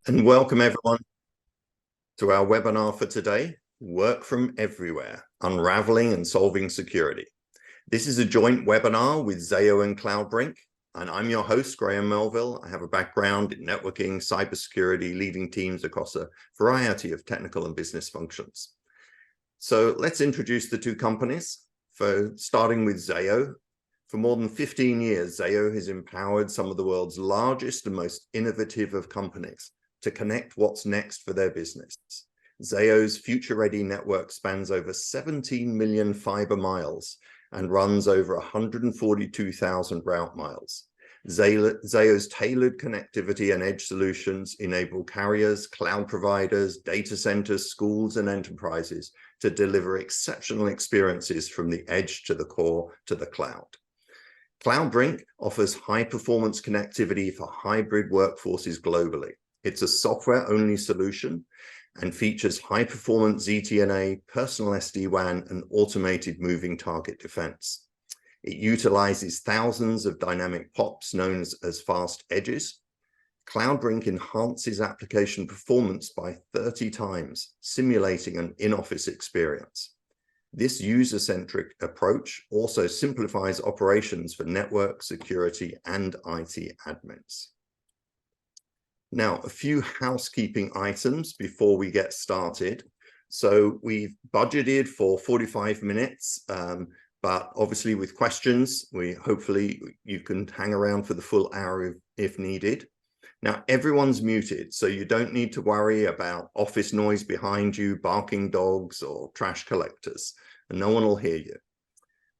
And welcome everyone to our webinar for today, Work from Everywhere, Unraveling and Solving Security. This is a joint webinar with Zayo and CloudBrink, and I'm your host, Graham Melville. I have a background in networking, cybersecurity, leading teams across a variety of technical and business functions. So let's introduce the two companies. Starting with Zayo. For more than 15 years, Zayo has empowered some of the world's largest and most innovative of companies to connect what's next for their business. Zayo's future-ready network spans over 17 million fiber miles and runs over 142,000 route miles. Zayo's tailored connectivity and edge solutions enable carriers, cloud providers, data centers, schools, and enterprises to deliver exceptional experiences from the edge to the core to the cloud. CloudBrink offers high-performance connectivity for hybrid workforces globally. It's a software-only solution and features high-performance ZTNA, personal SD-WAN, and automated moving target defense. It utilizes thousands of dynamic POPs known as fast edges. CloudBrink enhances application performance by 30 times, simulating an in-office experience. This user-centric approach also simplifies operations for network, security, and IT admins. Now, a few housekeeping items before we get started. So we've budgeted for 45 minutes, but obviously with questions, hopefully you can hang around for the full hour if needed. Now, everyone's muted, so you don't need to worry about office noise behind you, barking dogs, or trash collectors, and no one will hear you.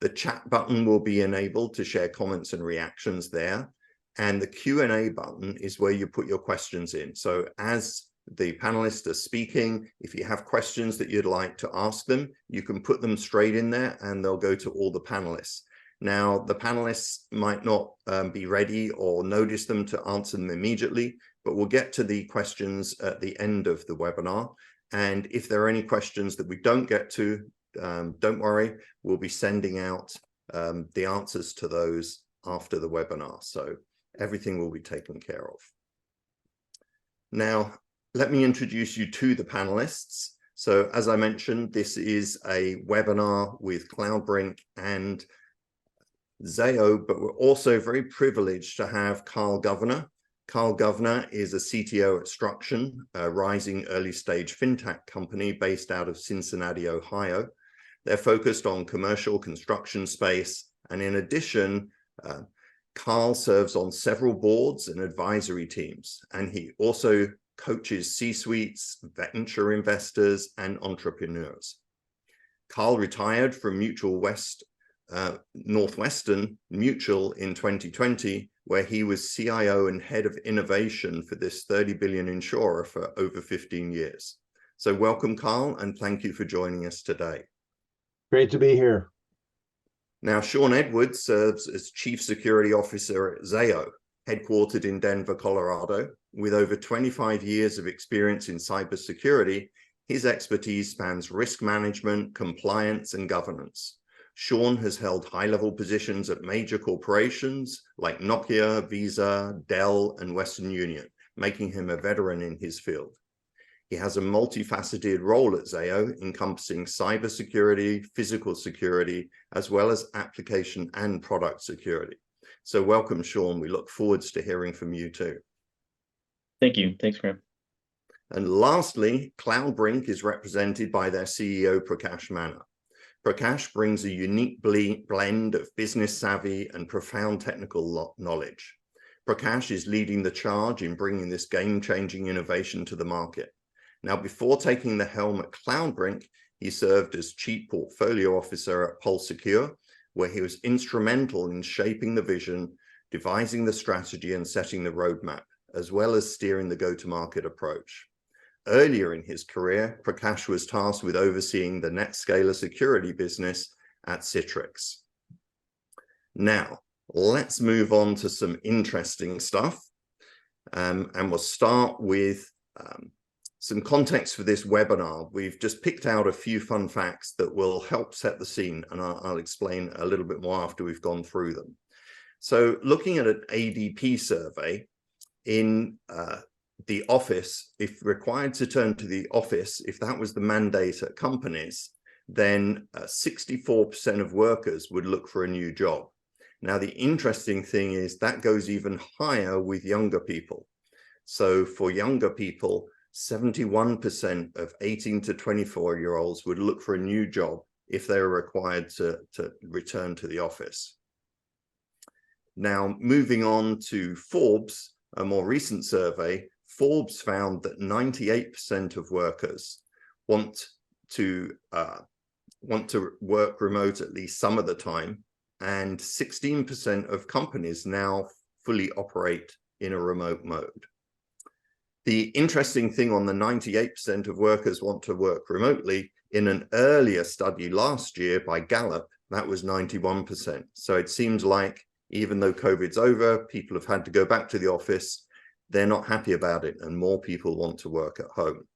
The chat button will be enabled to share comments and reactions there. And the Q&A button is where you put your questions in. So as the panelists are speaking, if you have questions that you'd like to ask them, you can put them straight in there and they'll go to all the panelists. Now, the panelists might not be ready or notice them to answer them immediately, but we'll get to the questions at the end of the webinar. And if there are any questions that we don't get to, don't worry, we'll be sending out the answers to those after the webinar. So everything will be taken care of. Now, let me introduce you to the panelists. So as I mentioned, this is a webinar with CloudBrink and Zayo, but we're also very privileged to have Carl Governor. Carl Governor is a CTO at Struction, a rising early stage fintech company based out of Cincinnati, Ohio. They're focused on commercial construction space. And in addition, Carl serves on several boards and advisory teams, and he also coaches C-suites, venture investors, and entrepreneurs. Carl retired from Northwestern Mutual in 2020, where he was CIO and head of innovation for this 30 billion insurer for over 15 years. So welcome, Carl, and thank you for joining us today. Great to be here. Now, Sean Edwards serves as Chief Security Officer at Zayo, headquartered in Denver, Colorado. With over 25 years of experience in cybersecurity, his expertise spans risk management, compliance, and governance. Sean has held high-level positions at major corporations like Nokia, Visa, Dell, and Western Union, making him a veteran in his field. He has a multifaceted role at Zayo, encompassing cybersecurity, physical security, as well as application and product security. So welcome, Sean. We look forward to hearing from you too. Thank you. Thanks, Graham. And lastly, CloudBrink is represented by their CEO, Prakash Manna. Prakash brings a unique blend of business savvy and profound technical knowledge. Prakash is leading the charge in bringing this game-changing innovation to the market. Now, before taking the helm at CloudBrink, he served as Chief Portfolio Officer at PulseSecure, where he was instrumental in shaping the vision, devising the strategy, and setting the roadmap, as well as steering the go-to-market approach. Earlier in his career, Prakash was tasked with overseeing the NetScaler security business at Citrix. Now, let's move on to some interesting stuff. And we'll start with some context for this webinar, we've just picked out a few fun facts that will help set the scene, and I'll explain a little bit more after we've gone through them. So looking at an ADP survey in the office, if required to turn to the office, if that was the mandate at companies, then 64% of workers would look for a new job. Now, the interesting thing is that goes even higher with younger people. So for younger people, 71% of 18 to 24-year-olds would look for a new job if they were required to return to the office. Now, moving on to Forbes, a more recent survey, Forbes found that 98% of workers want to work remote at least some of the time, and 16% of companies now fully operate in a remote mode. The interesting thing on the 98% of workers want to work remotely, in an earlier study last year by Gallup, that was 91%. So it seems like even though COVID's over, people have had to go back to the office, they're not happy about it, and more people want to work at home.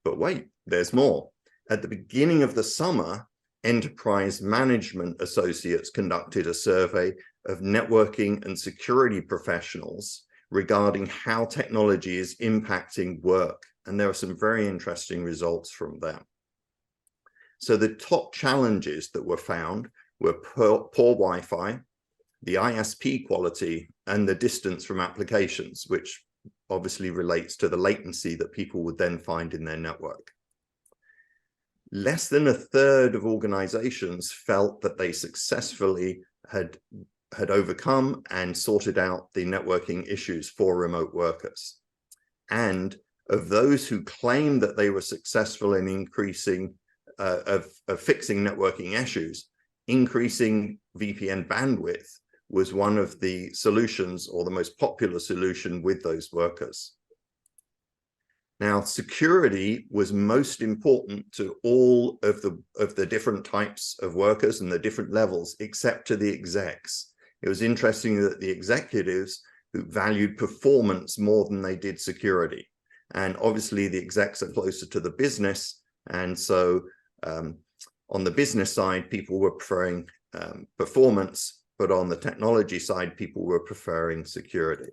But wait, there's more. At the beginning of the summer, Enterprise Management Associates conducted a survey of networking and security professionals regarding how technology is impacting work. And there are some very interesting results from them. So the top challenges that were found were poor Wi-Fi, the ISP quality, and the distance from applications, which obviously relates to the latency that people would then find in their network. Less than a third of organizations felt that they successfully had overcome and sorted out the networking issues for remote workers. And of those who claimed that they were successful in increasing, of fixing networking issues, increasing VPN bandwidth was one of the solutions, or the most popular solution, with those workers. Now, security was most important to all of the different types of workers and the different levels, except to the execs. It was interesting that the executives who valued performance more than they did security. And obviously the execs are closer to the business. And so on the business side, people were preferring performance, but on the technology side, people were preferring security.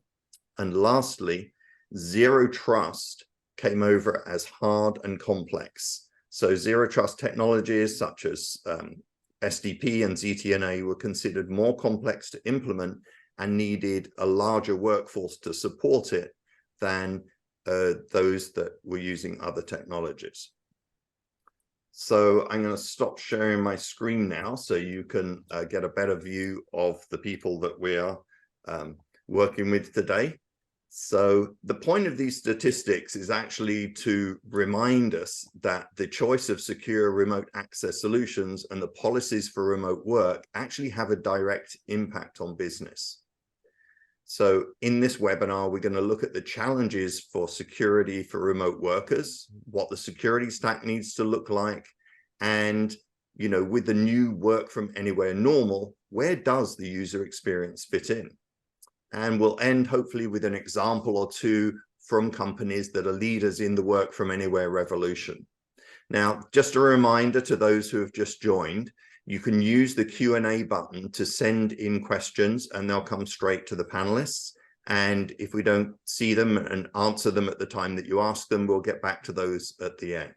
And lastly, zero trust came over as hard and complex. So zero trust technologies such as SDP and ZTNA were considered more complex to implement and needed a larger workforce to support it than those that were using other technologies. So I'm going to stop sharing my screen now so you can get a better view of the people that we are working with today. So the point of these statistics is actually to remind us that the choice of secure remote access solutions and the policies for remote work actually have a direct impact on business. So in this webinar, we're going to look at the challenges for security for remote workers, what the security stack needs to look like, and, you know, with the new work from anywhere normal, where does the user experience fit in? And we'll end hopefully with an example or two from companies that are leaders in the work from anywhere revolution. Now, just a reminder to those who have just joined, you can use the Q&A button to send in questions and they'll come straight to the panelists. And if we don't see them and answer them at the time that you ask them, we'll get back to those at the end.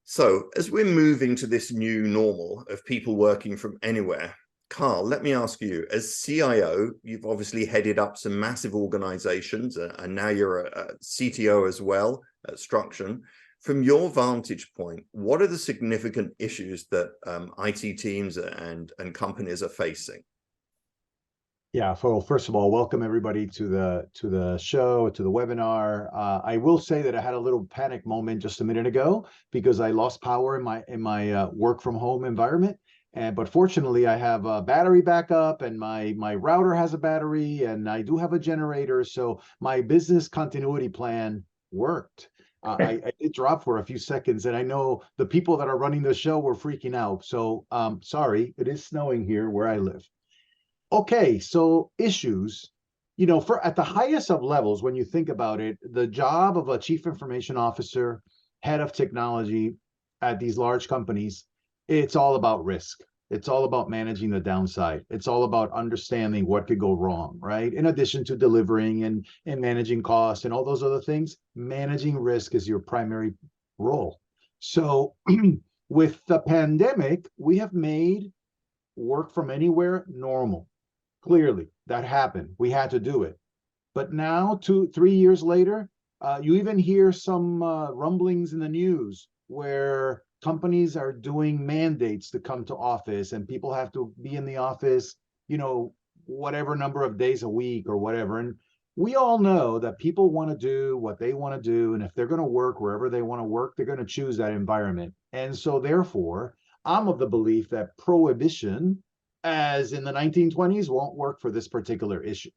So as we're moving to this new normal of people working from anywhere, Carl, let me ask you, as CIO, you've obviously headed up some massive organizations, and now you're a CTO as well at Struction. From your vantage point, what are the significant issues that IT teams and companies are facing? Yeah, so first of all, welcome everybody to the show, to the webinar. I will say that I had a little panic moment just a minute ago because I lost power in my work from home environment. But fortunately, I have a battery backup, and my router has a battery, and I do have a generator. So my business continuity plan worked. I did drop for a few seconds, and I know the people that are running the show were freaking out. So sorry, it is snowing here where I live. Okay, so issues. for at the highest of levels, when you think about it, the job of a chief information officer, head of technology at these large companies, it's all about risk. It's all about managing the downside. It's all about understanding what could go wrong, right? In addition to delivering and managing costs and all those other things, managing risk is your primary role. So with the pandemic, we have made work from anywhere normal. Clearly, that happened. We had to do it. But now, 3 years later, you even hear some rumblings in the news where companies are doing mandates to come to office, and people have to be in the office, whatever number of days a week or whatever. And we all know that people want to do what they want to do. And if they're going to work wherever they want to work, they're going to choose that environment. And so therefore, I'm of the belief that prohibition, as in the 1920s, won't work for this particular issue.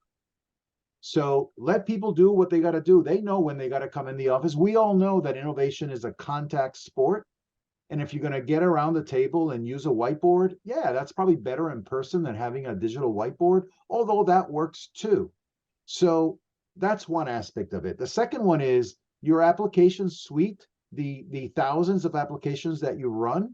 So let people do what they got to do. They know when they got to come in the office. We all know that innovation is a contact sport. And if you're going to get around the table and use a whiteboard, yeah, that's probably better in person than having a digital whiteboard, although that works too. So that's one aspect of it. The second one is your application suite, the thousands of applications that you run,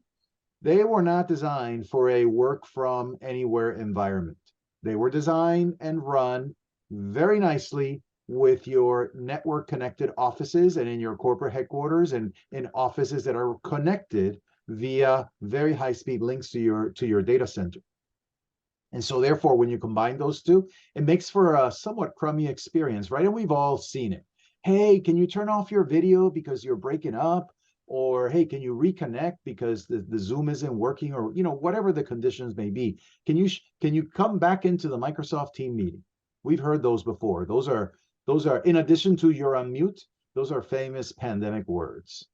they were not designed for a work from anywhere environment. They were designed and run very nicely with your network connected offices and in your corporate headquarters and in offices that are connected via very high speed links to your data center. And so therefore, when you combine those two, it makes for a somewhat crummy experience, right? And we've all seen it. Hey, can you turn off your video because you're breaking up? Or hey, can you reconnect because the Zoom isn't working, or whatever the conditions may be. Can you come back into the Microsoft team meeting? We've heard those before. Those are in addition to you're on mute, those are famous pandemic words.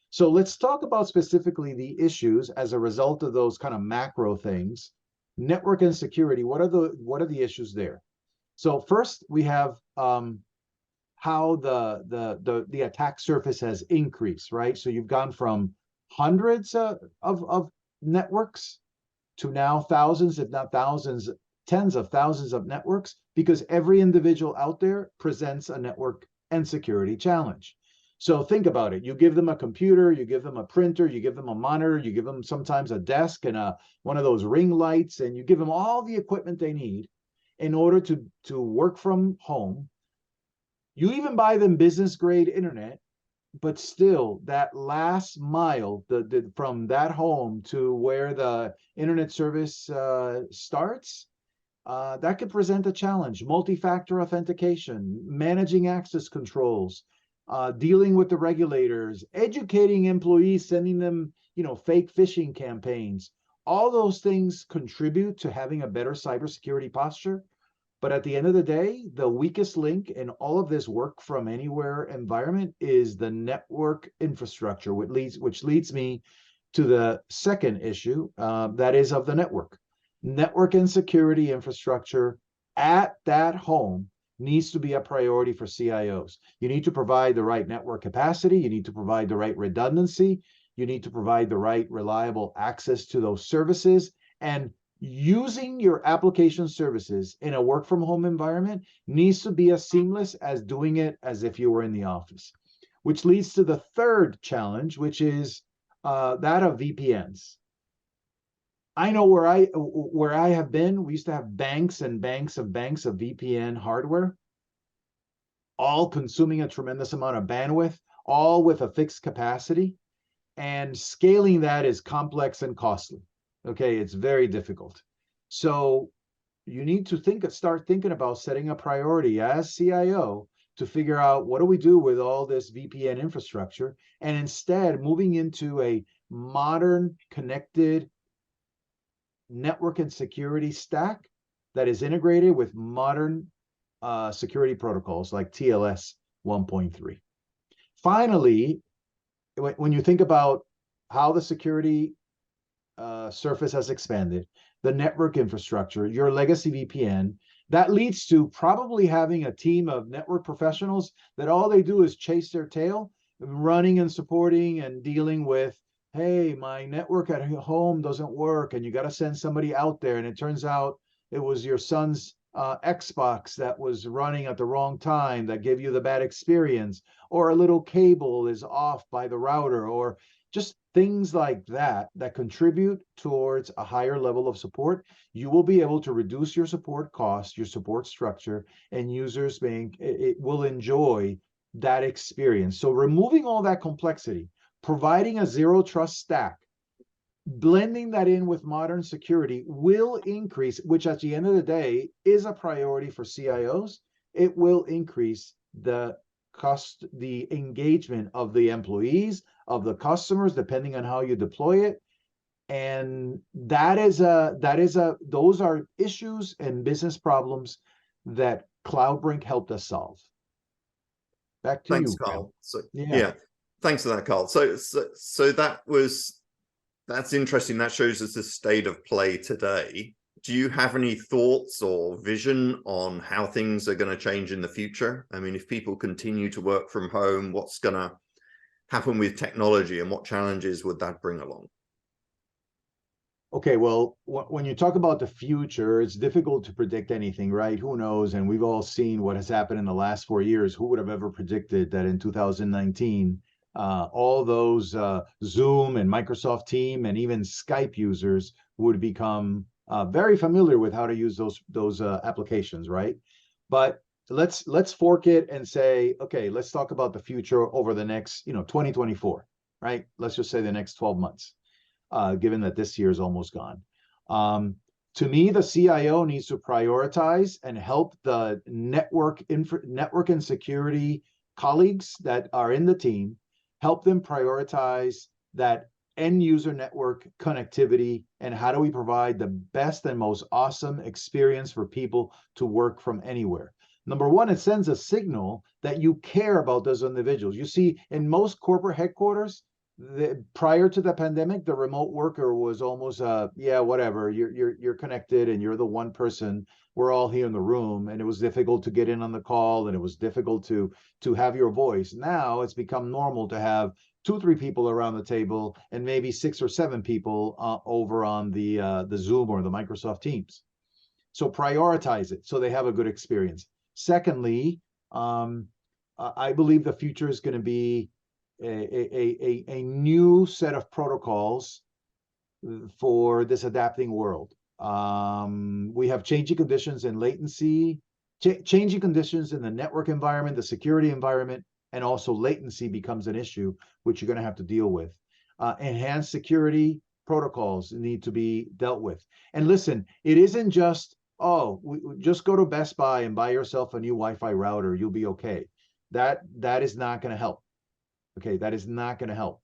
So let's talk about specifically the issues as a result of those kind of macro things. Network and security, what are the issues there? So first we have how the attack surface has increased, right? So you've gone from hundreds of networks to now thousands, if not thousands, tens of thousands of networks, because every individual out there presents a network and security challenge. So think about it. You give them a computer, you give them a printer, you give them a monitor, you give them sometimes a desk and one of those ring lights, and you give them all the equipment they need in order to work from home. You even buy them business grade internet, but still that last mile from that home to where the internet service starts, that could present a challenge. Multi-factor authentication, managing access controls, dealing with the regulators, educating employees, sending them, fake phishing campaigns. All those things contribute to having a better cybersecurity posture. But at the end of the day, the weakest link in all of this work from anywhere environment is the network infrastructure, which leads me to the second issue, that is of the network. Network and security infrastructure at that home needs to be a priority for CIOs. You need to provide the right network capacity. You need to provide the right redundancy. You need to provide the right reliable access to those services. And using your application services in a work from home environment needs to be as seamless as doing it as if you were in the office, which leads to the third challenge, which is that of VPNs. I know where I have been, we used to have banks and banks of VPN hardware, all consuming a tremendous amount of bandwidth, all with a fixed capacity, and scaling that is complex and costly. Okay, it's very difficult. So you need to start thinking about setting a priority as CIO to figure out what do we do with all this VPN infrastructure, and instead moving into a modern connected network and security stack that is integrated with modern security protocols like TLS 1.3. Finally, when you think about how the security surface has expanded, the network infrastructure, your legacy VPN, that leads to probably having a team of network professionals that all they do is chase their tail, running and supporting and dealing with, hey, my network at home doesn't work, and you got to send somebody out there, and it turns out it was your son's Xbox that was running at the wrong time that gave you the bad experience, or a little cable is off by the router, or just things like that that contribute towards a higher level of support, you will be able to reduce your support cost, your support structure, and users it will enjoy that experience. So removing all that complexity, providing a zero trust stack, blending that in with modern security will increase, which at the end of the day is a priority for CIOs. It will increase the cost, the engagement of the employees, of the customers, depending on how you deploy it. And those are issues and business problems that CloudBrink helped us solve. Back to Thanks, you, Graham. Carl. So Yeah. thanks for that, Carl. So that's interesting. That shows us the state of play today. Do you have any thoughts or vision on how things are going to change in the future? I mean, if people continue to work from home, what's going to happen with technology, and what challenges would that bring along? Okay, well, when you talk about the future, it's difficult to predict anything, right? Who knows? And we've all seen what has happened in the last 4 years. Who would have ever predicted that in 2019, all those Zoom and Microsoft Team and even Skype users would become very familiar with how to use those applications, right? But let's fork it and say, okay, let's talk about the future over the next, 2024, right? Let's just say the next 12 months. Given that this year is almost gone. To me, the CIO needs to prioritize and help the network and security colleagues that are in the team, help them prioritize that end user network connectivity, and how do we provide the best and most awesome experience for people to work from anywhere. Number one, it sends a signal that you care about those individuals. You see, in most corporate headquarters, prior to the pandemic, the remote worker was almost yeah, whatever, you're connected and you're the one person, we're all here in the room, and it was difficult to get in on the call, and it was difficult to have your voice. Now it's become normal to have 2-3 people around the table, and maybe 6 or 7 people over on the Zoom or the Microsoft Teams. So prioritize it so they have a good experience. Secondly, I believe the future is going to be a new set of protocols for this adapting world. We have changing conditions in latency, changing conditions in the network environment, the security environment, and also latency becomes an issue, which you're going to have to deal with. Enhanced security protocols need to be dealt with. And listen, it isn't just, just go to Best Buy and buy yourself a new Wi-Fi router, you'll be okay. That is not going to help. Okay, that is not going to help.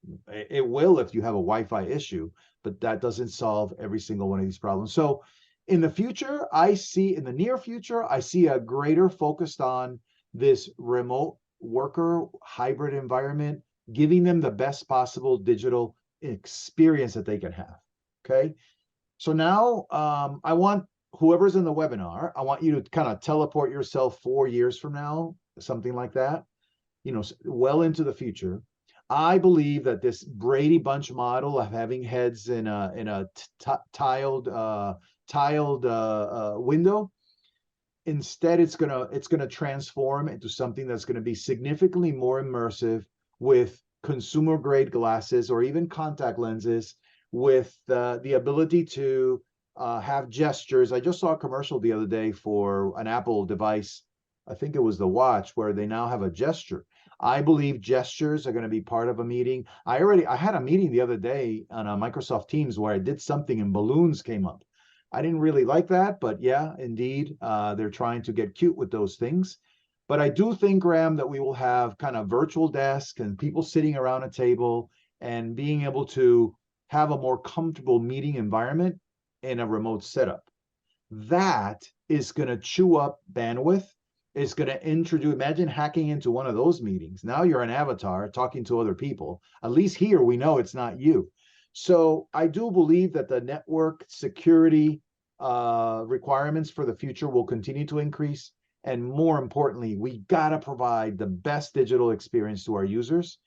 It will if you have a Wi-Fi issue, but that doesn't solve every single one of these problems. So in the future, in the near future, I see a greater focus on this remote worker hybrid environment, giving them the best possible digital experience that they can have. Okay, so now I want whoever's in the webinar, I want you to kind of teleport yourself 4 years from now, something like that. Well into the future. I believe that this Brady Bunch model of having heads in a tiled window, instead it's gonna transform into something that's gonna be significantly more immersive, with consumer grade glasses or even contact lenses, with the ability to have gestures. I just saw a commercial the other day for an Apple device. I think it was the watch, where they now have a gesture. I believe gestures are going to be part of a meeting. I had a meeting the other day on a Microsoft Teams where I did something and balloons came up. I didn't really like that, but yeah, indeed, they're trying to get cute with those things. But I do think, Graham, that we will have kind of virtual desks and people sitting around a table and being able to have a more comfortable meeting environment in a remote setup. That is going to chew up bandwidth. It's going to imagine hacking into one of those meetings. Now you're an avatar talking to other people. At least here we know it's not you. So I do believe that the network security requirements for the future will continue to increase. And more importantly, we got to provide the best digital experience to our users.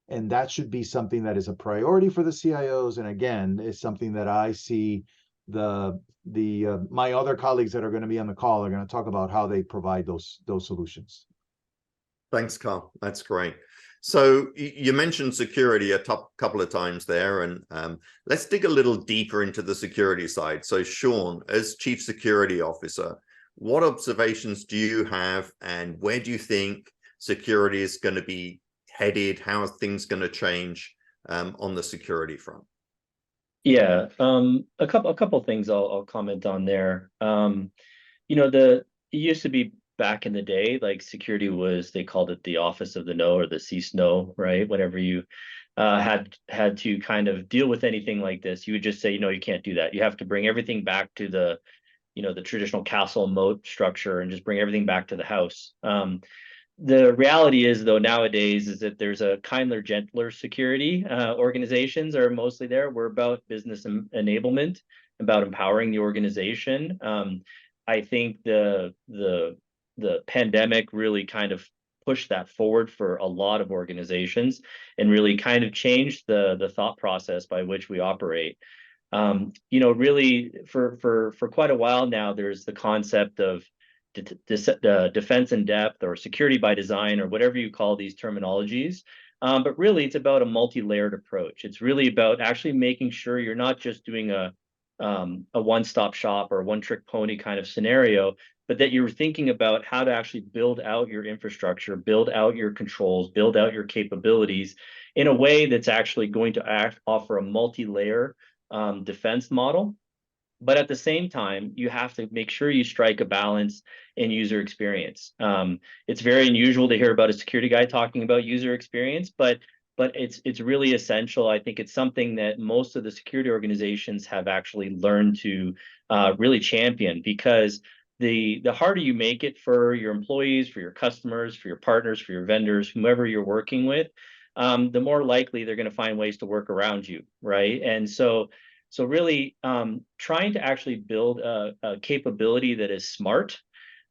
And that should be something that is a priority for the CIOs. And again, it's something that I see my other colleagues that are going to be on the call are going to talk about how they provide those solutions. Thanks, Carl. That's great. So you mentioned security a couple of times there, and let's dig a little deeper into the security side. So Sean, as Chief Security Officer, what observations do you have, and where do you think security is going to be headed? How are things going to change on the security front? Yeah, a couple things I'll comment on there. It used to be back in the day, like security was, they called it the Office of the No or the CSNO, right? Whenever you had to kind of deal with anything like this, you would just say, no, you can't do that. You have to bring everything back to the traditional castle moat structure and just bring everything back to the house. The reality is, though, nowadays is that there's a kinder, gentler security. Organizations are mostly there. We're about business enablement, about empowering the organization. I think the pandemic really kind of pushed that forward for a lot of organizations and really kind of changed the thought process by which we operate. Really for quite a while now, there's the concept of defense in depth or security by design or whatever you call these terminologies. But really, it's about a multi-layered approach. It's really about actually making sure you're not just doing a one-stop shop or one-trick pony kind of scenario, but that you're thinking about how to actually build out your infrastructure, build out your controls, build out your capabilities in a way that's actually going to offer a multi-layer defense model. But at the same time, you have to make sure you strike a balance in user experience. It's very unusual to hear about a security guy talking about user experience, but it's really essential. I think it's something that most of the security organizations have actually learned to really champion, because the harder you make it for your employees, for your customers, for your partners, for your vendors, whomever you're working with, the more likely they're going to find ways to work around you, right? And so really trying to actually build a capability that is smart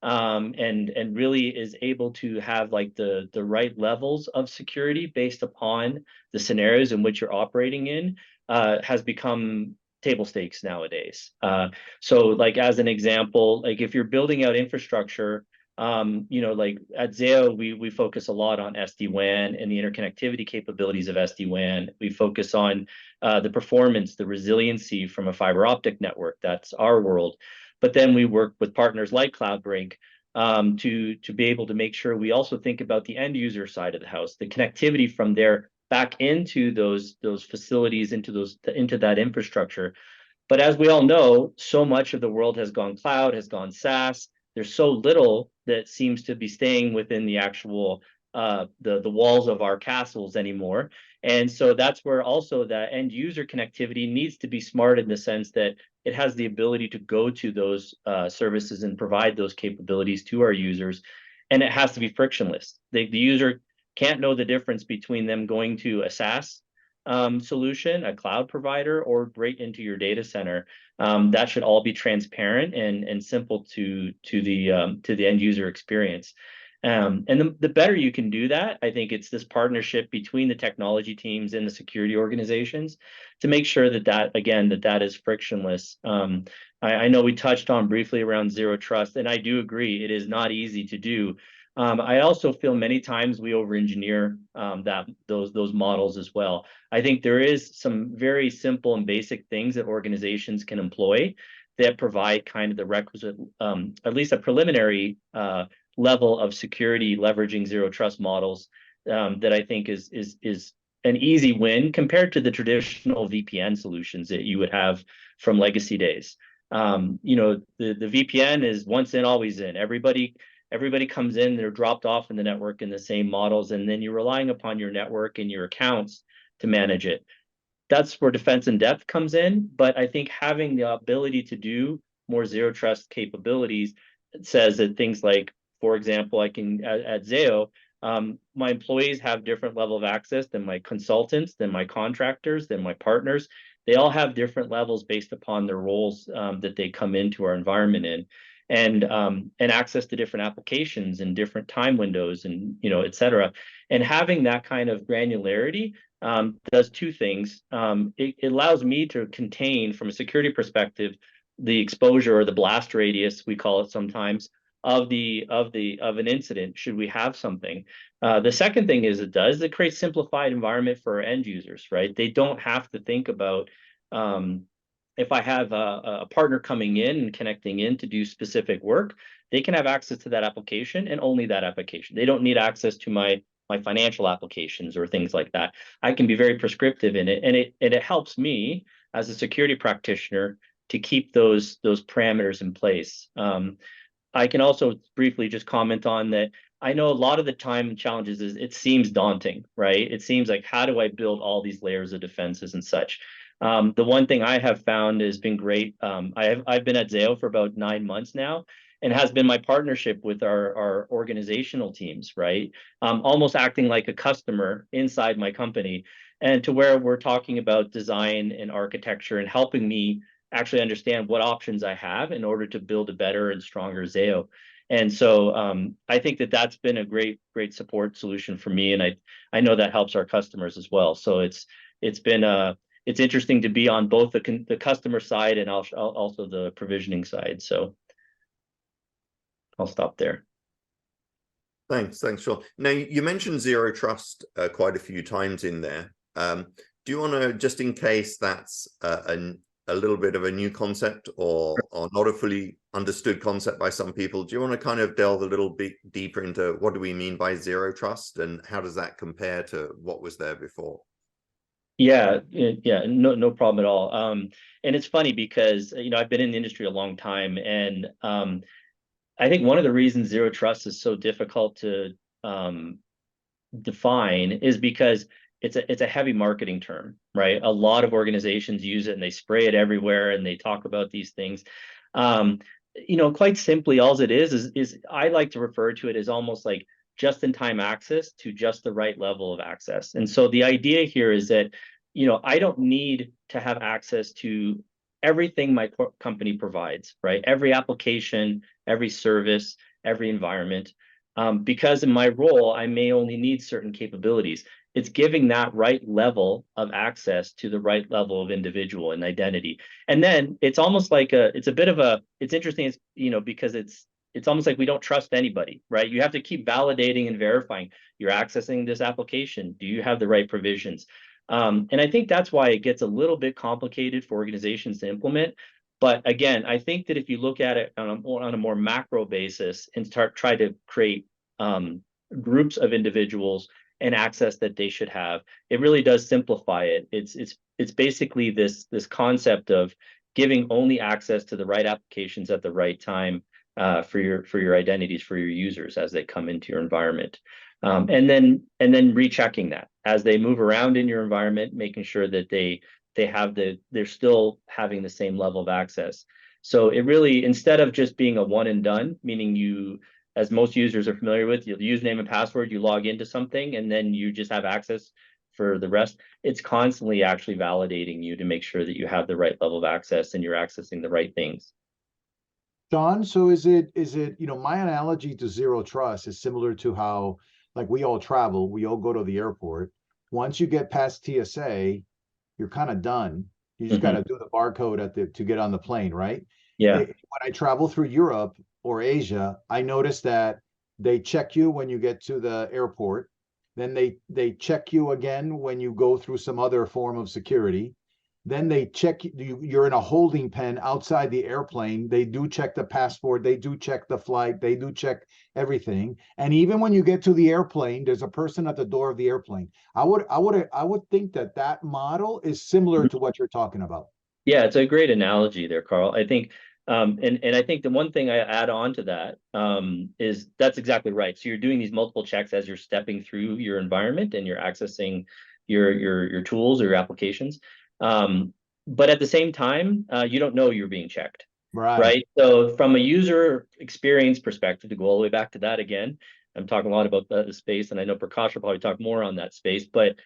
and really is able to have like the right levels of security based upon the scenarios in which you're operating in has become table stakes nowadays. So like as an example, like if you're building out infrastructure, like at Zayo, we focus a lot on SD-WAN and the interconnectivity capabilities of SD-WAN. We focus on the performance, the resiliency from a fiber optic network. That's our world. But then we work with partners like CloudBrink to be able to make sure we also think about the end user side of the house, the connectivity from there back into those facilities, into that infrastructure. But as we all know, so much of the world has gone cloud, has gone SaaS. There's so little that seems to be staying within the actual the walls of our castles anymore. And so that's where also that end user connectivity needs to be smart in the sense that it has the ability to go to those services and provide those capabilities to our users. And it has to be frictionless. The user can't know the difference between them going to a SaaS solution, a cloud provider, or right into your data center. That should all be transparent and simple to the end user experience. And the better you can do that, I think it's this partnership between the technology teams and the security organizations to make sure that is frictionless. I know we touched on briefly around zero trust, and I do agree it is not easy to do. I also feel many times we over-engineer those models as well. I think there is some very simple and basic things that organizations can employ that provide kind of the requisite, at least a preliminary level of security leveraging zero trust models that I think is an easy win compared to the traditional VPN solutions that you would have from legacy days. The VPN is once in, always in. Everybody comes in, they're dropped off in the network in the same models, and then you're relying upon your network and your accounts to manage it. That's where defense in depth comes in. But I think having the ability to do more zero trust capabilities says that things like, for example, I can at Zayo, my employees have different level of access than my consultants, than my contractors, than my partners. They all have different levels based upon their roles that they come into our environment in. And access to different applications and different time windows and et cetera. And having that kind of granularity does two things. It allows me to contain, from a security perspective, the exposure or the blast radius, we call it sometimes, of an incident should we have something. The second thing it creates simplified environment for our end users, right? They don't have to think about if I have a partner coming in and connecting in to do specific work, they can have access to that application and only that application. They don't need access to my financial applications or things like that. I can be very prescriptive in it, and it helps me as a security practitioner to keep those parameters in place. I can also briefly just comment on that. I know a lot of the time challenges is it seems daunting, right? It seems like, how do I build all these layers of defenses and such? The one thing I have found has been great. I've been at Zayo for about 9 months now, and has been my partnership with our organizational teams, right? Almost acting like a customer inside my company, and to where we're talking about design and architecture and helping me actually understand what options I have in order to build a better and stronger Zayo. And so I think that's been a great support solution for me, and I know that helps our customers as well. So it's interesting to be on both the customer side and also the provisioning side. So I'll stop there. Thanks, Sean. Now, you mentioned zero trust quite a few times in there. Do you want to, just in case that's a little bit of a new concept or not a fully understood concept by some people, do you want to kind of delve a little bit deeper into what do we mean by zero trust and how does that compare to what was there before? Yeah, no problem at all. And it's funny because, I've been in the industry a long time, and I think one of the reasons zero trust is so difficult to define is because it's a heavy marketing term, right? A lot of organizations use it and they spray it everywhere and they talk about these things. Quite simply, all it is I like to refer to it as almost like just-in-time access to just the right level of access. And so the idea here is that, I don't need to have access to everything my company provides, right? Every application, every service, every environment. Because in my role, I may only need certain capabilities. It's giving that right level of access to the right level of individual and identity. And then it's almost like it's interesting, because it's almost like we don't trust anybody, right? You have to keep validating and verifying you're accessing this application. Do you have the right provisions? And I think that's why it gets a little bit complicated for organizations to implement. But again, I think that if you look at it on a more macro basis and try to create groups of individuals and access that they should have, it really does simplify it. It's basically this concept of giving only access to the right applications at the right time for your identities, for your users as they come into your environment. And then rechecking that as they move around in your environment, making sure that they're still having the same level of access. So it really, instead of just being a one and done, meaning you, as most users are familiar with, your username and password, you log into something and then you just have access for the rest. It's constantly actually validating you to make sure that you have the right level of access and you're accessing the right things. Sean, so is it, my analogy to zero trust is similar to how, like, we all travel, we all go to the airport. Once you get past TSA, you're kind of done. You just got to do the barcode to get on the plane, right? Yeah. When I travel through Europe or Asia, I notice that they check you when you get to the airport. Then they check you again when you go through some other form of security. Then they check you, you're in a holding pen outside the airplane. They do check the passport, they do check the flight, they do check everything. And even when you get to the airplane, there's a person at the door of the airplane. I would think that model is similar to what you're talking about. Yeah, it's a great analogy there, Carl. I think and I think the one thing I add on to that is that's exactly right. So you're doing these multiple checks as you're stepping through your environment and you're accessing your tools or your applications. But at the same time, you don't know you're being checked, right? So from a user experience perspective, to go all the way back to that again, I'm talking a lot about the space, and I know Prakash will probably talk more on that space, but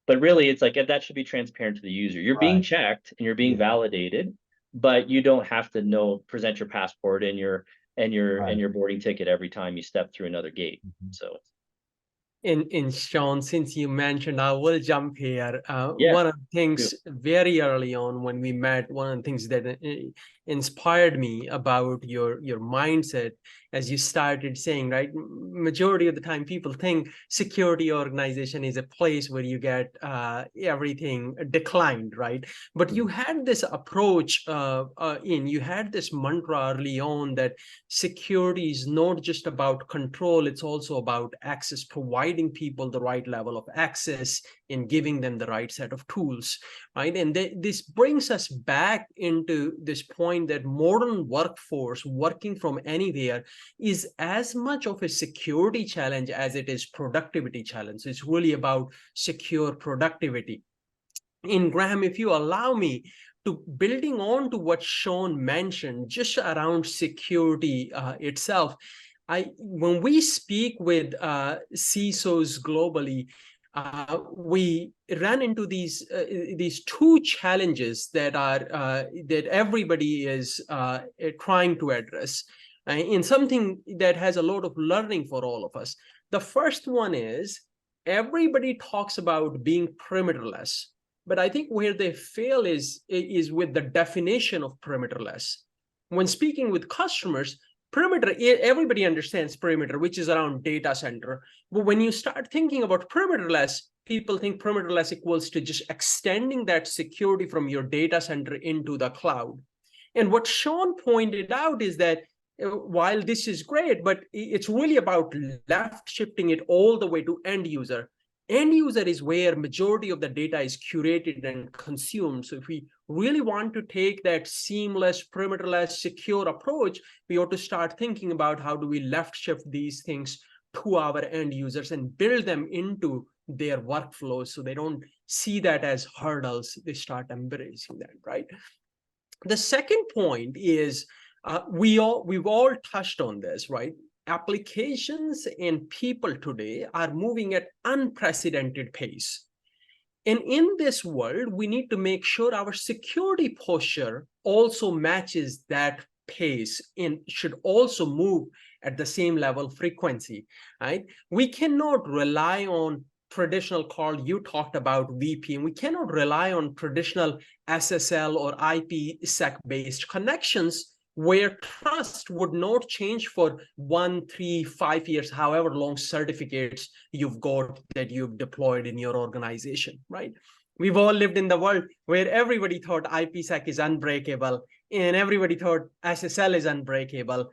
really it's like that should be transparent to the user. You're being checked and you're being validated, but you don't have to present your passport and your boarding ticket every time you step through another gate. So In Sean, since you mentioned, I will jump here. Yeah, One of the things very early on when we met, one of the things that inspired me about your mindset, as you started saying, right? Majority of the time, people think security organization is a place where you get everything declined, right? But you had this approach you had this mantra early on that security is not just about control, it's also about access, providing people the right level of access and giving them the right set of tools, right? And this brings us back into this point that modern workforce working from anywhere is as much of a security challenge as it is productivity challenge. So it's really about secure productivity. In Graham, if you allow me to building on to what Sean mentioned, just around security itself, when we speak with CISOs globally, we ran into these two challenges that are that everybody is trying to address, in something that has a lot of learning for all of us. The first one is everybody talks about being perimeterless. But I think where they fail is with the definition of perimeterless. When speaking with customers, perimeter, everybody understands perimeter, which is around data center. But when you start thinking about perimeterless, people think perimeterless equals to just extending that security from your data center into the cloud. And what Sean pointed out is that while this is great, but it's really about left shifting it all the way to end user. End user is where majority of the data is curated and consumed. So if we really want to take that seamless, perimeterless, secure approach, we ought to start thinking about how do we left shift these things to our end users and build them into their workflows so they don't see that as hurdles. They start embracing that, right? The second point is we've all touched on this, right? Applications and people today are moving at unprecedented pace. And in this world, we need to make sure our security posture also matches that pace and should also move at the same level of frequency, right? We cannot rely on traditional, Carl, you talked about VPN. We cannot rely on traditional SSL or IPsec-based connections where trust would not change for 1, 3, 5 years, however long certificates you've got that you've deployed in your organization, right? We've all lived in the world where everybody thought IPsec is unbreakable and everybody thought SSL is unbreakable.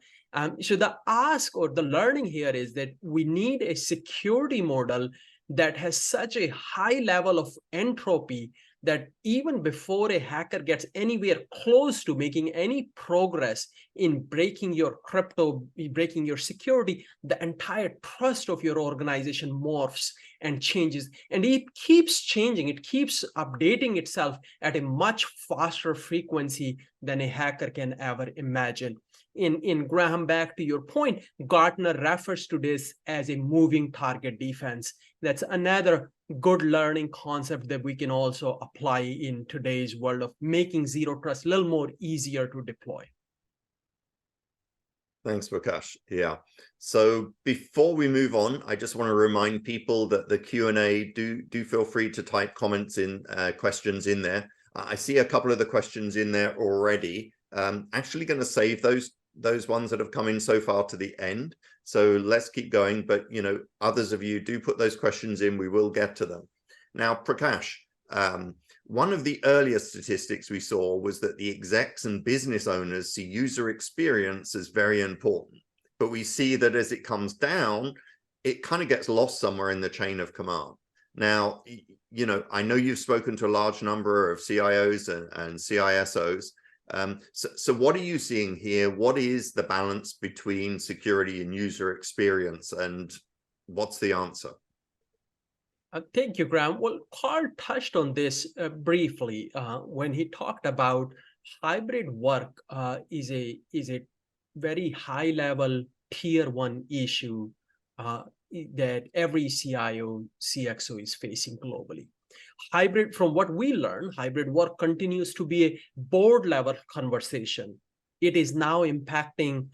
So the ask or the learning here is that we need a security model that has such a high level of entropy that even before a hacker gets anywhere close to making any progress in breaking your crypto, breaking your security, the entire trust of your organization morphs and changes. And it keeps changing. It keeps updating itself at a much faster frequency than a hacker can ever imagine. In Graham, back to your point, Gartner refers to this as a moving target defense. That's another good learning concept that we can also apply in today's world of making zero trust a little more easier to deploy. Thanks, Prakash. Yeah. So before we move on, I just want to remind people that the Q&A, do feel free to type comments in, questions in there. I see a couple of the questions in there already. Actually going to save those ones that have come in so far to the end. So let's keep going. But, you know, others of you do put those questions in. We will get to them. Now, Prakash, one of the earlier statistics we saw was that the execs and business owners see user experience as very important. But we see that as it comes down, it kind of gets lost somewhere in the chain of command. Now, you know, I know you've spoken to a large number of CIOs and CISOs. So what are you seeing here? What is the balance between security and user experience, and what's the answer? Thank you, Graham. Well, Carl touched on this briefly when he talked about hybrid work is a very high level tier 1 issue that every CIO, CXO is facing globally. Hybrid, from what we learn, hybrid work continues to be a board level conversation. It is now impacting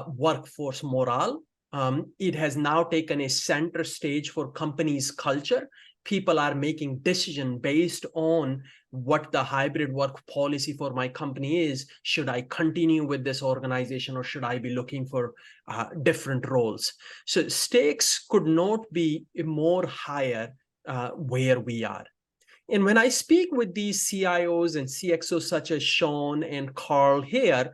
workforce morale. It has now taken a center stage for companies' culture. People are making decisions based on what the hybrid work policy for my company is. Should I continue with this organization, or should I be looking for different roles? So stakes could not be more higher where we are. And when I speak with these CIOs and CXOs such as Sean and Carl here,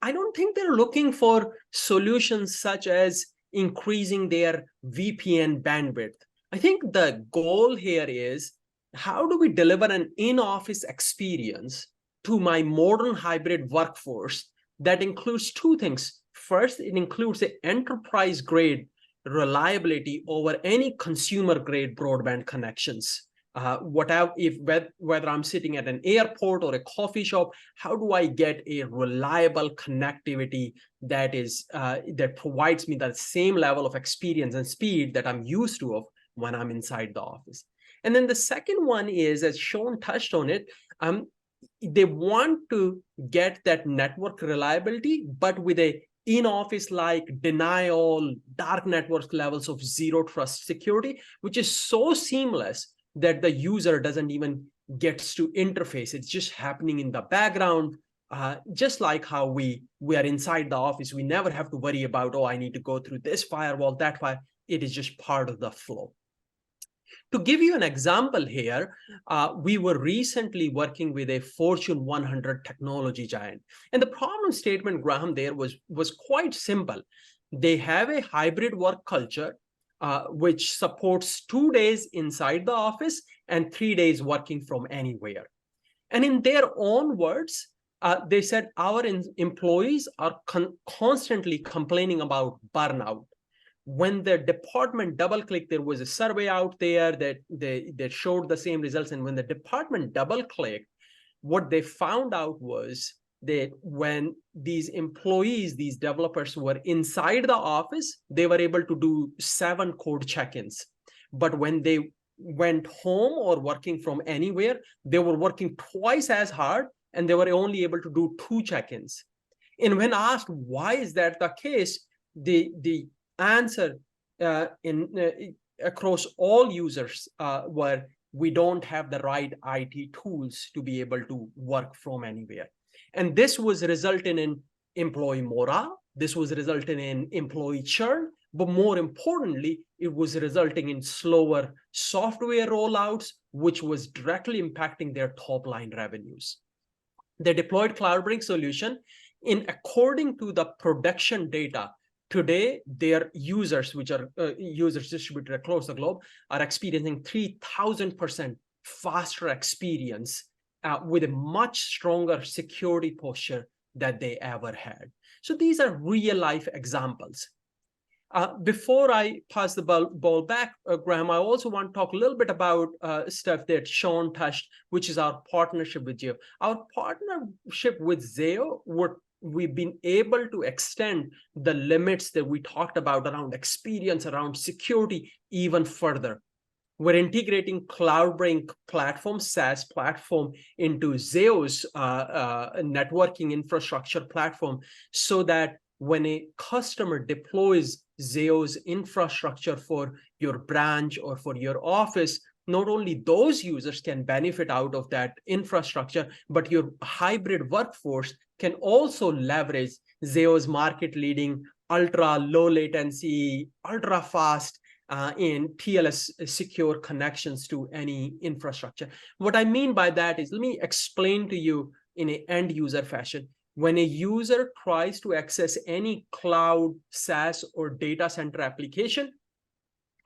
I don't think they're looking for solutions such as increasing their VPN bandwidth. I think the goal here is, how do we deliver an in-office experience to my modern hybrid workforce that includes two things? First, it includes the enterprise-grade reliability over any consumer-grade broadband connections. Whether I'm sitting at an airport or a coffee shop, how do I get a reliable connectivity that provides me that same level of experience and speed that I'm used to of when I'm inside the office? And then the second one is, as Sean touched on it, they want to get that network reliability, but with a in-office like denial, dark network levels of zero trust security, which is so seamless that the user doesn't even gets to interface. It's just happening in the background, just like how we are inside the office. We never have to worry about, oh, I need to go through this firewall, that fire. It is just part of the flow. To give you an example here, we were recently working with a Fortune 100 technology giant. And the problem statement, Graham, there was quite simple. They have a hybrid work culture, which supports 2 days inside the office and 3 days working from anywhere. And in their own words, they said, our employees are constantly complaining about burnout. When the department double-clicked, there was a survey out there that showed the same results. And when the department double-clicked, what they found out was that when these employees, these developers were inside the office, they were able to do 7 code check-ins. But when they went home or working from anywhere, they were working twice as hard, and they were only able to do 2 check-ins. And when asked why is that the case, the answer across all users were, we don't have the right IT tools to be able to work from anywhere. And this was resulting in employee morale. This was resulting in employee churn. But more importantly, it was resulting in slower software rollouts, which was directly impacting their top line revenues. They deployed CloudBrink solution according to the production data. Today, their users, which are users distributed across the globe, are experiencing 3,000% faster experience with a much stronger security posture that they ever had. So these are real life examples. Before I pass the ball back, Graham, I also want to talk a little bit about stuff that Sean touched, which is our partnership with Zayo. Our partnership with Zayo, we've been able to extend the limits that we talked about around experience, around security, even further. We're integrating CloudBrink platform, SaaS platform, into Zayo's networking infrastructure platform, so that when a customer deploys Zayo's infrastructure for your branch or for your office, not only those users can benefit out of that infrastructure, but your hybrid workforce can also leverage Zayo's market-leading ultra low latency, ultra fast in TLS secure connections to any infrastructure. What I mean by that is, let me explain to you in an end user fashion. When a user tries to access any cloud, SaaS, or data center application,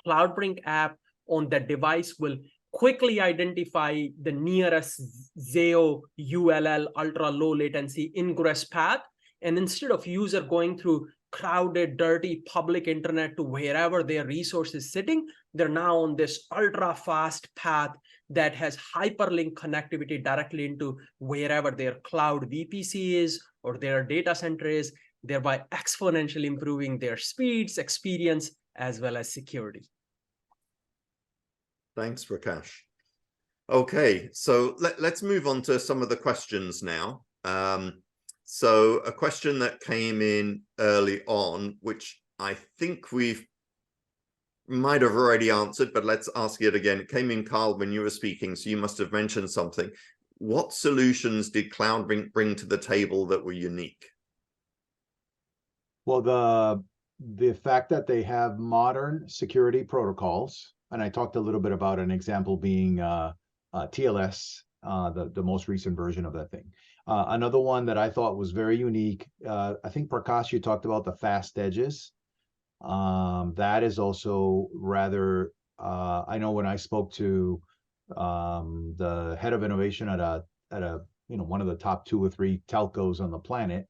CloudBrink app on that device will quickly identify the nearest Zayo ULL ultra low latency ingress path. And instead of user going through crowded, dirty public internet to wherever their resource is sitting, they're now on this ultra fast path that has hyperlink connectivity directly into wherever their cloud VPC is or their data center is, thereby exponentially improving their speeds, experience, as well as security. Thanks, Rakesh. Okay, so let's move on to some of the questions now. So a question that came in early on, which I think we've might have already answered, but let's ask it again. It came in, Carl, when you were speaking, so you must have mentioned something. What solutions did CloudBrink bring to the table that were unique? Well, the fact that they have modern security protocols, and I talked a little bit about an example being TLS, the most recent version of that thing. Another one that I thought was very unique, I think Prakash, you talked about the fast edges. That is also rather, I know when I spoke to the head of innovation at a one of the top 2 or 3 telcos on the planet,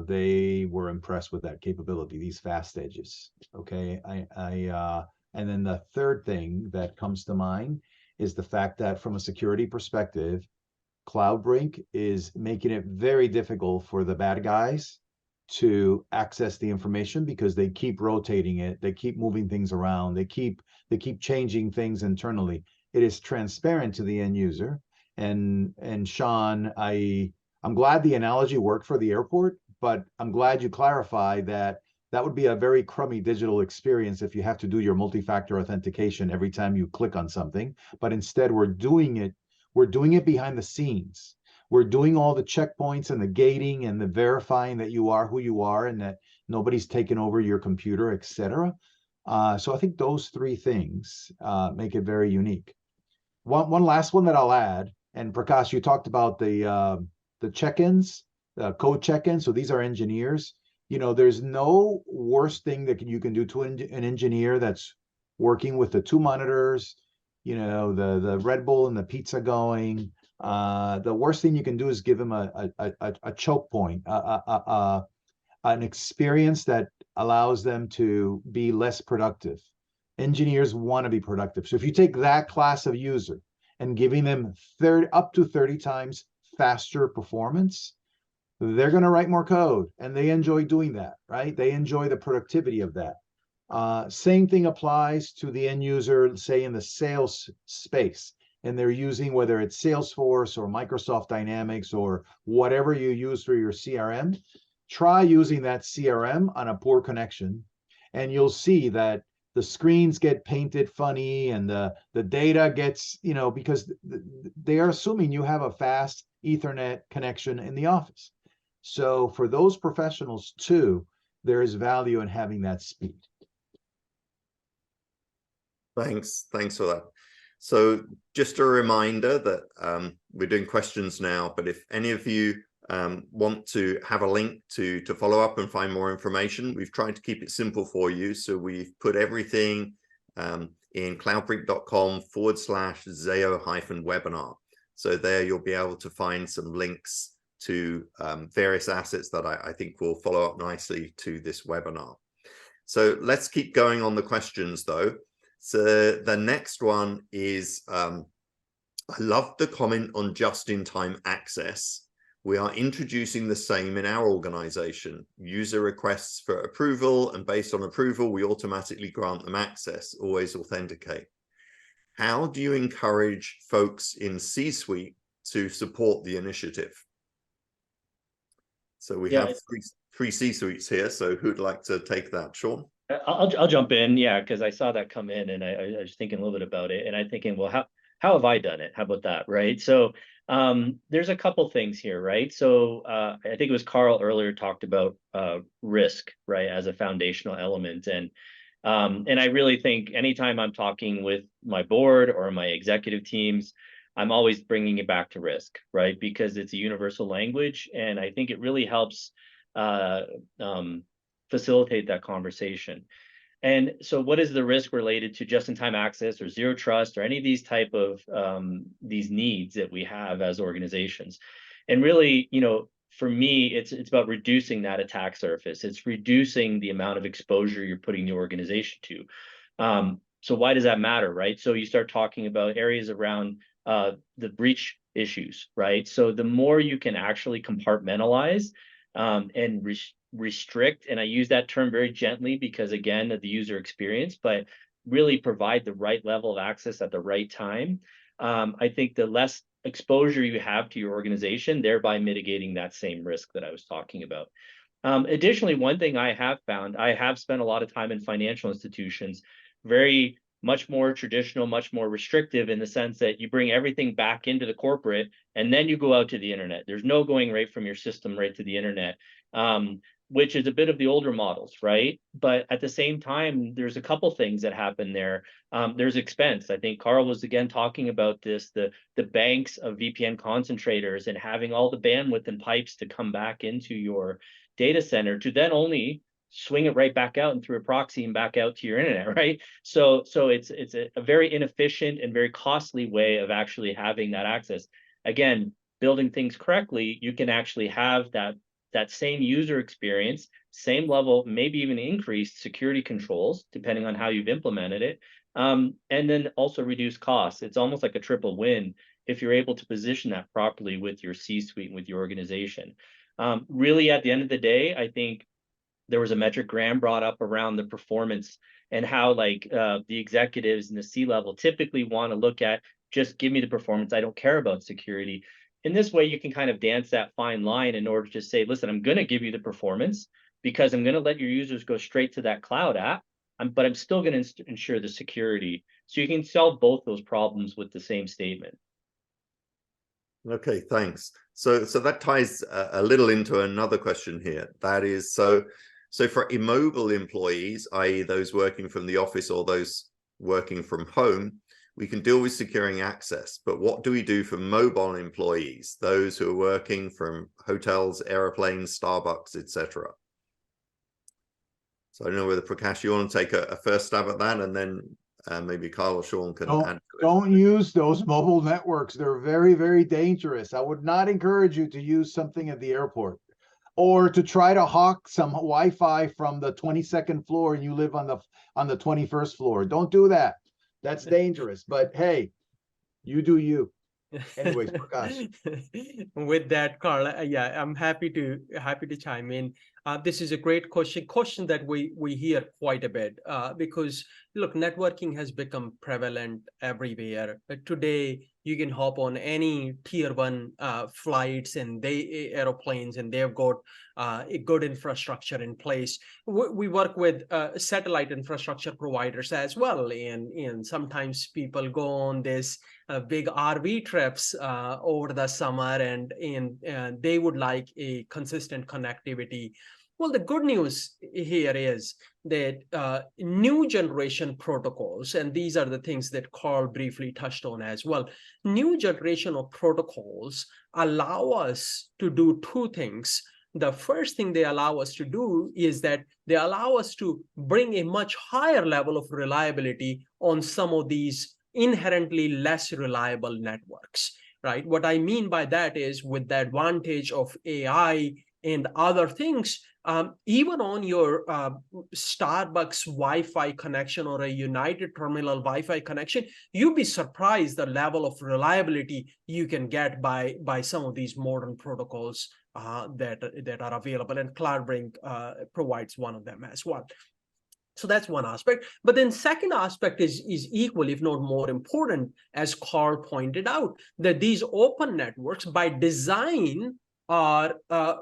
they were impressed with that capability, these fast edges. Okay, and then the third thing that comes to mind is the fact that from a security perspective, CloudBrink is making it very difficult for the bad guys to access the information because they keep rotating it, they keep moving things around, they keep changing things internally. It is transparent to the end user. And Sean, I'm glad the analogy worked for the airport, but I'm glad you clarified that that would be a very crummy digital experience if you have to do your multi-factor authentication every time you click on something. But instead, we're doing it behind the scenes. We're doing all the checkpoints and the gating and the verifying that you are who you are and that nobody's taken over your computer, etc. So I think those 3 things make it very unique. One last one that I'll add, and Prakash, you talked about the check-ins, code check-ins. So these are engineers. There's no worse thing that you can do to an engineer that's working with the 2 monitors, the Red Bull and the pizza going. The worst thing you can do is give them a choke point, an experience that allows them to be less productive. Engineers want to be productive. So if you take that class of user and giving them up to 30 times faster performance, they're going to write more code, and they enjoy doing that, right? They enjoy the productivity of that. Same thing applies to the end user, say in the sales space, and they're using, whether it's Salesforce or Microsoft Dynamics or whatever you use for your CRM. Try using that CRM on a poor connection, and you'll see that the screens get painted funny and the data gets, because they are assuming you have a fast Ethernet connection in the office. So for those professionals too, there is value in having that speed. Thanks for that. So just a reminder that we're doing questions now, but if any of you want to have a link to follow up and find more information, we've tried to keep it simple for you. So we've put everything in cloudbrink.com/Zayo-webinar. So there you'll be able to find some links to various assets that I think will follow up nicely to this webinar. So let's keep going on the questions though. So the next one is, I love the comment on just-in-time access. We are introducing the same in our organization. User requests for approval, and based on approval, we automatically grant them access, always authenticate. How do you encourage folks in C-suite to support the initiative? So we have three C-suites here. So who'd like to take that, Sean? I'll jump in, yeah, because I saw that come in, and I was thinking a little bit about it, and I'm thinking, well, how have I done it? How about that, right? So there's a couple things here, right? So I think it was Carl earlier talked about risk, right, as a foundational element, and I really think anytime I'm talking with my board or my executive teams, I'm always bringing it back to risk, right? Because it's a universal language, and I think it really helps facilitate that conversation. And so what is the risk related to just-in-time access or zero trust or any of these type of these needs that we have as organizations? And really, for me, it's about reducing that attack surface. It's reducing the amount of exposure you're putting the organization to. So why does that matter, right? So you start talking about areas around the breach issues, right? So the more you can actually compartmentalize and restrict, and I use that term very gently because, again, of the user experience, but really provide the right level of access at the right time. I think the less exposure you have to your organization, thereby mitigating that same risk that I was talking about. Additionally, one thing I have found, I have spent a lot of time in financial institutions, very much more traditional, much more restrictive in the sense that you bring everything back into the corporate and then you go out to the internet. There's no going right from your system right to the internet, which is a bit of the older models, right? But at the same time, there's a couple things that happen there. There's expense. I think Carl was again talking about this, the banks of VPN concentrators and having all the bandwidth and pipes to come back into your data center to then only swing it right back out and through a proxy and back out to your internet, right? So it's a very inefficient and very costly way of actually having that access. Again, building things correctly, you can actually have that same user experience, same level, maybe even increased security controls, depending on how you've implemented it, and then also reduce costs. It's almost like a triple win if you're able to position that properly with your C-suite and with your organization. Really, at the end of the day, I think there was a metric Graham brought up around the performance and how like the executives and the C-level typically want to look at, just give me the performance. I don't care about security. In this way, you can kind of dance that fine line in order to say, listen, I'm going to give you the performance because I'm going to let your users go straight to that cloud app, but I'm still going to ensure the security. So you can solve both those problems with the same statement. Okay, thanks. So that ties a little into another question here. That is, so for immobile employees, i.e. those working from the office or those working from home, we can deal with securing access. But what do we do for mobile employees, those who are working from hotels, airplanes, Starbucks, etc.? So I don't know whether Prakash, you want to take a first stab at that, and then maybe Carl or Sean can add to it. Don't use those mobile networks. They're very, very dangerous. I would not encourage you to use something at the airport or to try to hawk some Wi-Fi from the 22nd floor and you live on the 21st floor. Don't do that. That's dangerous. But hey, you do you. Anyways, Prakash. With that, Carl, yeah, I'm happy to chime in. This is a great question that we hear quite a bit because look, networking has become prevalent everywhere. Today, you can hop on any tier 1 flights and airplanes, and they've got a good infrastructure in place. We work with satellite infrastructure providers as well, and sometimes people go on this big RV trips over the summer, and they would like a consistent connectivity. Well, the good news here is that new generation protocols, and these are the things that Carl briefly touched on as well, new generation of protocols allow us to do two things. The first thing they allow us to do is that they allow us to bring a much higher level of reliability on some of these inherently less reliable networks, right? What I mean by that is with the advantage of AI and other things, even on your Starbucks Wi-Fi connection or a United Terminal Wi-Fi connection, you'd be surprised the level of reliability you can get by some of these modern protocols that are available, and CloudBrink provides one of them as well. So that's one aspect. But then second aspect is equal, if not more important, as Carl pointed out, that these open networks by design are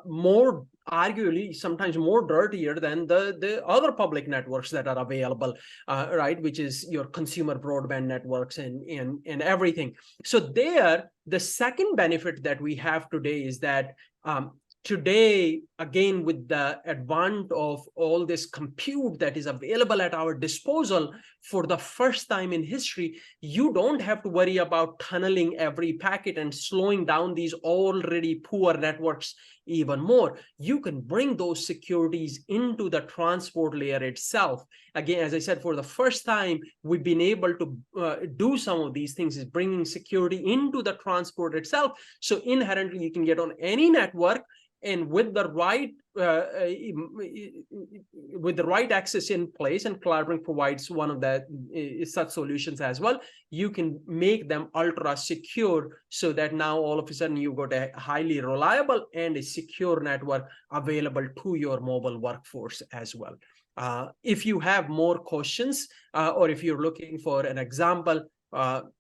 more, arguably sometimes more dirtier than the other public networks that are available, right, which is your consumer broadband networks and everything. So there, the second benefit that we have today is that today, again, with the advent of all this compute that is available at our disposal, for the first time in history, you don't have to worry about tunneling every packet and slowing down these already poor networks even more. You can bring those securities into the transport layer itself. Again, as I said, for the first time, we've been able to do some of these things, is bringing security into the transport itself. So inherently, you can get on any network, and with the right access in place, and CloudBrink provides one of the such solutions as well, you can make them ultra secure, so that now all of a sudden you've got a highly reliable and a secure network available to your mobile workforce as well. If you have more questions, or if you're looking for an example,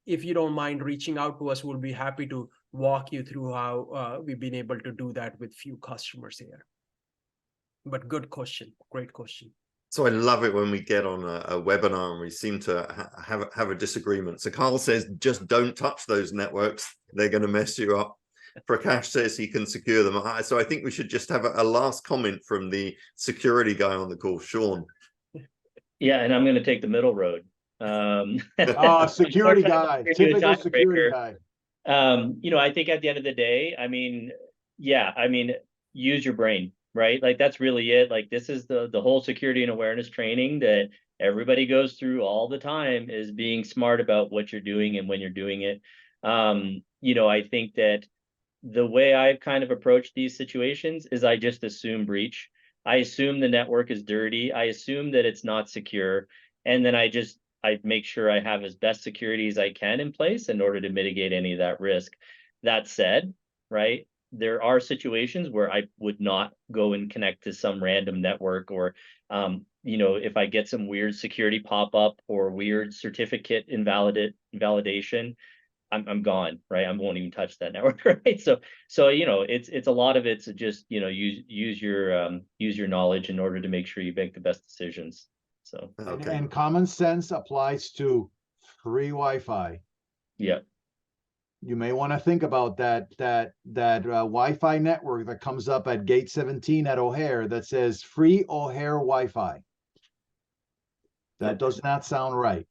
if you don't mind reaching out to us, we'll be happy to walk you through how we've been able to do that with few customers here. But good question, great question. So I love it when we get on a webinar and we seem to have a disagreement. So Carl says, just don't touch those networks. They're going to mess you up. Prakash says he can secure them. So I think we should just have a last comment from the security guy on the call, Sean. Yeah, and I'm going to take the middle road. Security guy, typical security guy. I think at the end of the day, use your brain, right? Like that's really it. Like this is the whole security and awareness training that everybody goes through all the time, is being smart about what you're doing and when you're doing it. I think that the way I've kind of approached these situations is I just assume breach. I assume the network is dirty. I assume that it's not secure. And then I make sure I have as best security as I can in place in order to mitigate any of that risk. That said, right, there are situations where I would not go and connect to some random network, or, if I get some weird security pop-up or weird certificate invalidation, I'm gone, right? I won't even touch that network, right? So it's a lot of it's just use your knowledge in order to make sure you make the best decisions. So Okay. And common sense applies to free Wi-Fi. Yeah. You may want to think about that Wi-Fi network that comes up at gate 17 at O'Hare that says free O'Hare Wi-Fi. That does not sound right.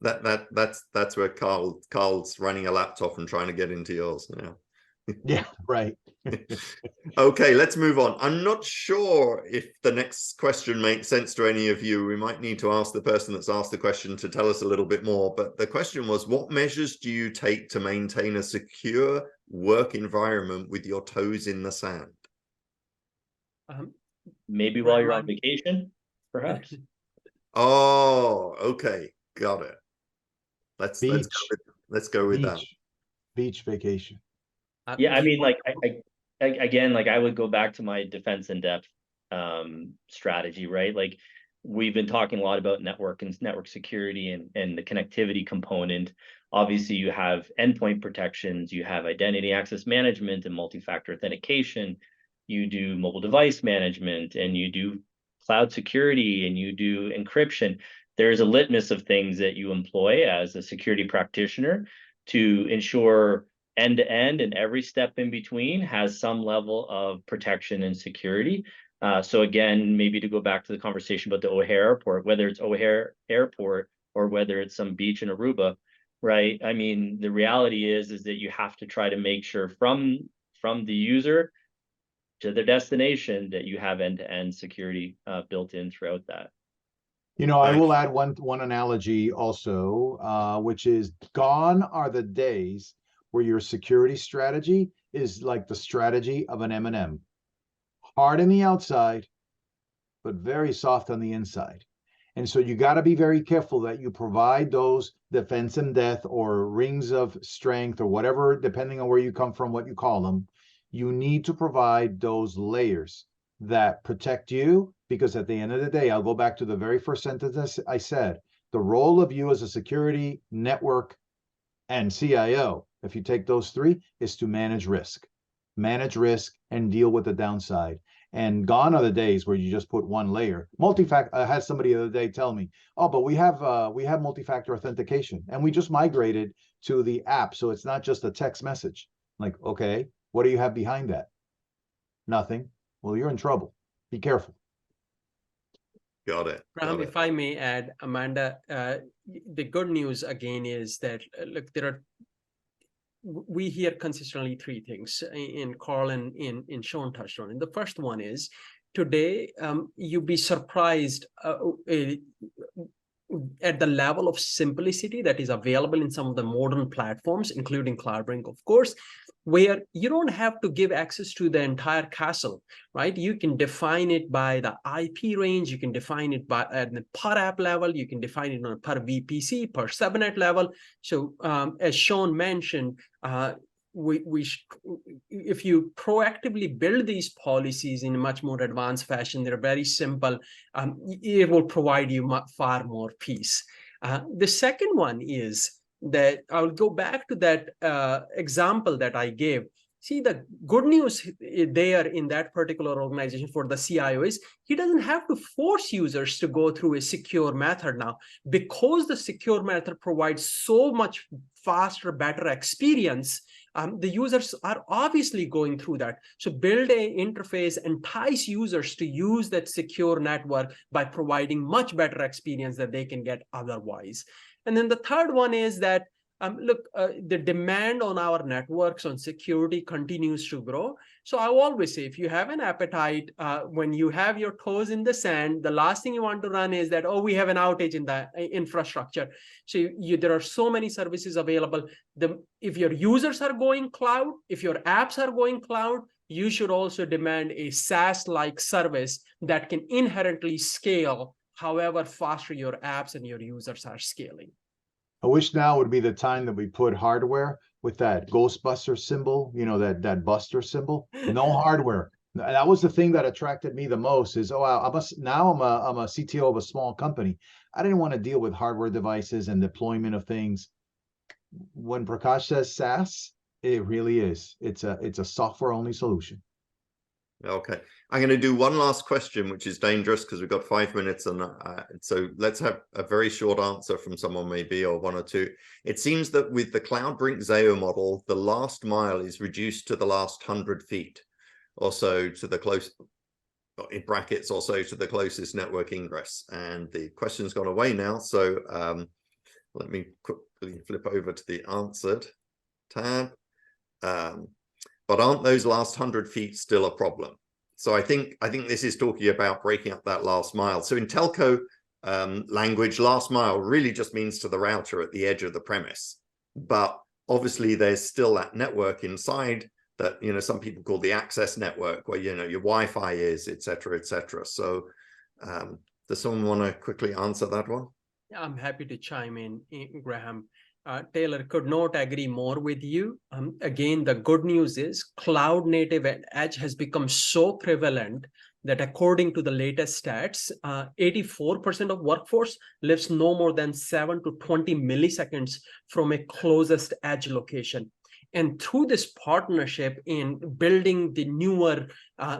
That's where Carl's running a laptop and trying to get into yours now. Yeah, right. Okay, let's move on. I'm not sure if the next question makes sense to any of you. We might need to ask the person that's asked the question to tell us a little bit more. But the question was, what measures do you take to maintain a secure work environment with your toes in the sand? Maybe while you're on vacation, perhaps. Oh, okay, got it. Let's go with that. Beach vacation. Yeah, I mean, like I would go back to my defense in depth strategy, right? Like we've been talking a lot about network and network security and the connectivity component. Obviously, you have endpoint protections, you have identity access management and multi-factor authentication, you do mobile device management, and you do cloud security, and you do encryption. There's a litmus of things that you employ as a security practitioner to ensure end-to-end and every step in between has some level of protection and security. So again, maybe to go back to the conversation about the O'Hare Airport, whether it's O'Hare Airport or whether it's some beach in Aruba, right? I mean, the reality is that you have to try to make sure from the user to their destination that you have end-to-end security built in throughout that. I will add one analogy also, which is gone are the days where your security strategy is like the strategy of an M&M. Hard on the outside, but very soft on the inside. And so you got to be very careful that you provide those defense in depth or rings of strength or whatever, depending on where you come from, what you call them. You need to provide those layers that protect you, because at the end of the day, I'll go back to the very first sentence I said, the role of you as a security network and CIO, if you take those three, is to manage risk and deal with the downside. And gone are the days where you just put one layer. Multi-factor. I had somebody the other day tell me, "Oh, but we have multi-factor authentication, and we just migrated to the app, so it's not just a text message." I'm like, okay, what do you have behind that? Nothing. Well, you're in trouble. Be careful. Got it. Graham, if I may add, Amanda, the good news again is that look, we hear consistently three things in Carl and in Sean touched on. And the first one is today, you'd be surprised at the level of simplicity that is available in some of the modern platforms, including CloudBrink, of course, where you don't have to give access to the entire castle, right? You can define it by the IP range, you can define it by at the per app level, you can define it on a per VPC, per subnet level. So as Sean mentioned, if you proactively build these policies in a much more advanced fashion, they're very simple, it will provide you far more peace. The second one is that I'll go back to that example that I gave. See, the good news there in that particular organization for the CIO is he doesn't have to force users to go through a secure method now, because the secure method provides so much faster, better experience. The users are obviously going through that. So build an interface, entice users to use that secure network by providing much better experience that they can get otherwise. And then the third one is that look, the demand on our networks on security continues to grow. So I always say, if you have an appetite, when you have your toes in the sand, the last thing you want to run is that, oh, we have an outage in the infrastructure. So there are so many services available. If your users are going cloud, if your apps are going cloud, you should also demand a SaaS-like service that can inherently scale however faster your apps and your users are scaling. I wish now would be the time that we put hardware with that Ghostbuster symbol, you know, that Buster symbol. No hardware. That was the thing that attracted me the most. Is now I'm a CTO of a small company. I didn't want to deal with hardware devices and deployment of things. When Prakash says SaaS, it really is. It's a software only solution. Okay, I'm going to do one last question, which is dangerous because we've got 5 minutes, and so let's have a very short answer from someone, maybe, or one or two. It seems that with the CloudBrink Zayo model, the last mile is reduced to the last 100 feet, or so to the close, in brackets, or so to the closest network ingress. And the question's gone away now, so let me quickly flip over to the answered tab. But aren't those last 100 feet still a problem? So I think this is talking about breaking up that last mile. So in telco language, last mile really just means to the router at the edge of the premise. But obviously there's still that network inside that, you know, some people call the access network, where, you know, your Wi-Fi is, et cetera, et cetera. So does someone want to quickly answer that one? Yeah, I'm happy to chime in, Graham. Taylor, could not agree more with you. Again, the good news is cloud native edge has become so prevalent that according to the latest stats, 84% of workforce lives no more than 7 to 20 milliseconds from a closest edge location. And through this partnership in building the newer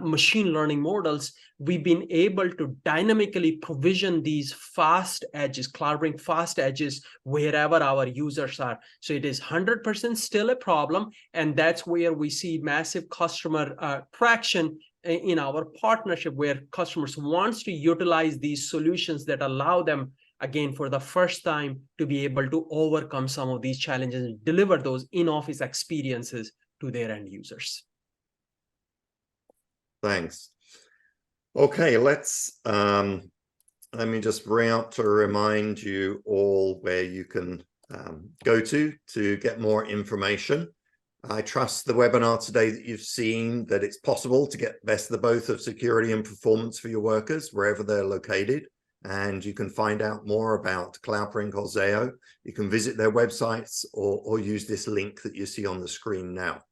machine learning models, we've been able to dynamically provision these fast edges, CloudBrink fast edges, wherever our users are. So it is 100% still a problem. And that's where we see massive customer traction in our partnership, where customers wants to utilize these solutions that allow them, again, for the first time, to be able to overcome some of these challenges and deliver those in-office experiences to their end users. Thanks. Okay, let's let me just bring up to remind you all where you can go to get more information. I trust the webinar today that you've seen that it's possible to get best of the both of security and performance for your workers wherever they're located. And you can find out more about CloudBrink or Zayo. You can visit their websites or use this link that you see on the screen now.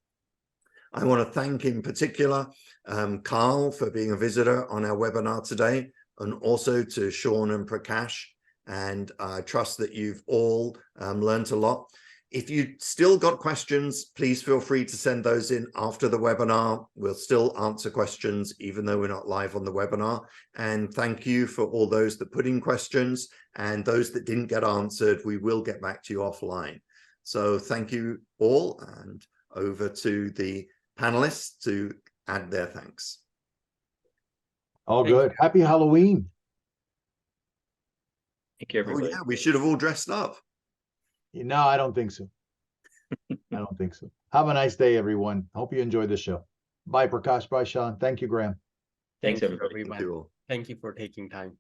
I want to thank in particular Carl for being a visitor on our webinar today, and also to Sean and Prakash. And I trust that you've all learned a lot. If you still got questions, please feel free to send those in after the webinar. We'll still answer questions, even though we're not live on the webinar. And thank you for all those that put in questions, and those that didn't get answered, we will get back to you offline. So thank you all, and over to the panelists to add their thanks. All good. Happy Halloween. Thank you, everybody. Oh yeah, we should have all dressed up. No, I don't think so. I don't think so. Have a nice day, everyone. Hope you enjoyed the show. Bye, Prakash. Bye, Sean. Thank you, Graham. Thanks, everybody. Thank you for taking time.